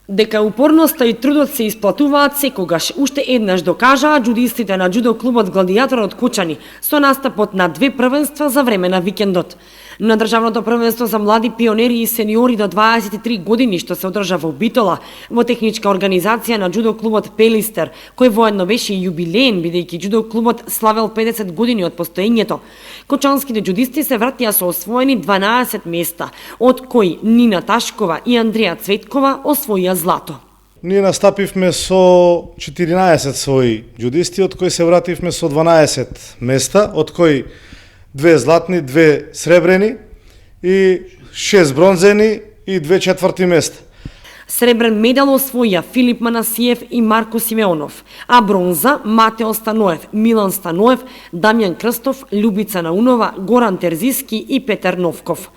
Дека упорноста и трудот се исплатуваат секогаш, уште еднаш докажаа џудистите на џудо клубот Гладијатор од Кучани со настапот на 2 првенства за време на викендот. На државното првенство за млади пионери и сениори до 23 години што се одржа во Битола, во техничка организација на џудо клубот Пелистер, кој воедно беше и јубилеен бидејќи џудо клубот славел 50 години од постоењето. Кочанските џудисти се вратија со освоени 12 места, од кои Нина Ташкова и Андреја Цветкова освоија злато. Ние настапивме со 14 своји џудисти, од кои се вративме со 12 места, од кои 2 златни, 2 сребрени и 6 бронзени и 2 четврти места. Сребрен медал освоија Филип Манасиев и Марко Симеонов, а бронза Матео Станоев, Милан Станоев, Дамјан Крстов, Љубица Наунова, Горан Терзиски и Петер Новков.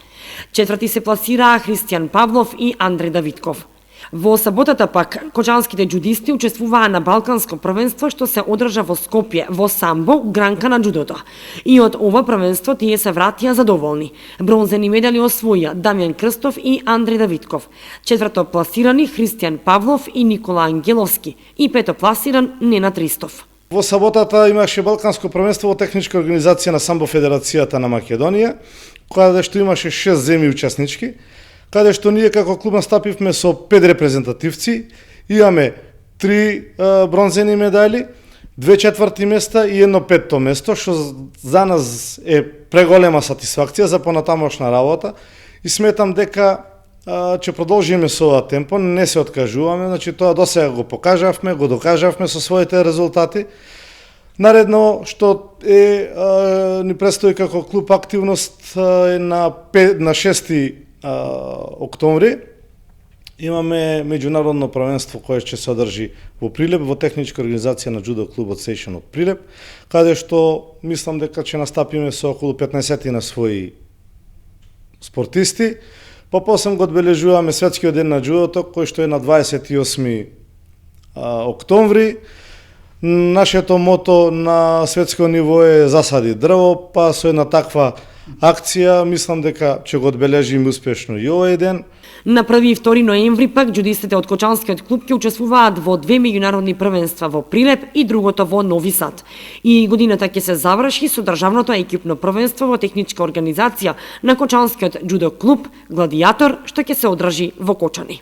Четврти се пласираа Христијан Павлов и Андре Давидков. Во саботата пак, кочанските џудисти учествуваа на Балканско првенство што се одржа во Скопје, во самбо, гранка на џудото. И од ова првенство тие се вратија задоволни. Бронзени медали освоија Дамјан Крстов и Андре Давидков. Четврто пласирани Христијан Павлов и Никола Ангеловски и пето пласиран Ненад Ристов. Во саботата имаше Балканско првенство во техничка организација на Самбо Федерацијата на Македонија, каде што имаше 6 земји учеснички, каде што ние како клуб настапивме со 5 репрезентативци, имаме 3 бронзени медали, 2 четврти места и 1 петто место, што за нас е преголема сатисфакција за понатамошна работа и сметам дека ќе продолжиме со ова темпо, не се откажуваме, значи тоа досега го покажавме, го докажавме со своите резултати. Наредно што ни предстои како клуб активност на 6 октомври имаме меѓународно првенство кое ќе се одржи во Прилеп во техничка организација на џудо клубот Сейшен од Прилеп, каде што мислам дека ќе настапиме со околу 15 на своји спортисти. Попосебно го одбележуваме светскиот ден на џудото кој што е на 28 октомври. Нашето мото на светско ниво е засади дрво, па со една таква акција мислам дека ќе го одбележиме успешно и овој ден. На 1 и 2 ноември пак џудистите од Кочанскиот клуб ќе учествуваат во 2 меѓународни првенства во Прилеп и другото во Нови Сад. И годината ќе се заврши со државното екипно првенство во техничка организација на Кочанскиот џудо клуб Гладијатор што ќе се одржи во Кочани.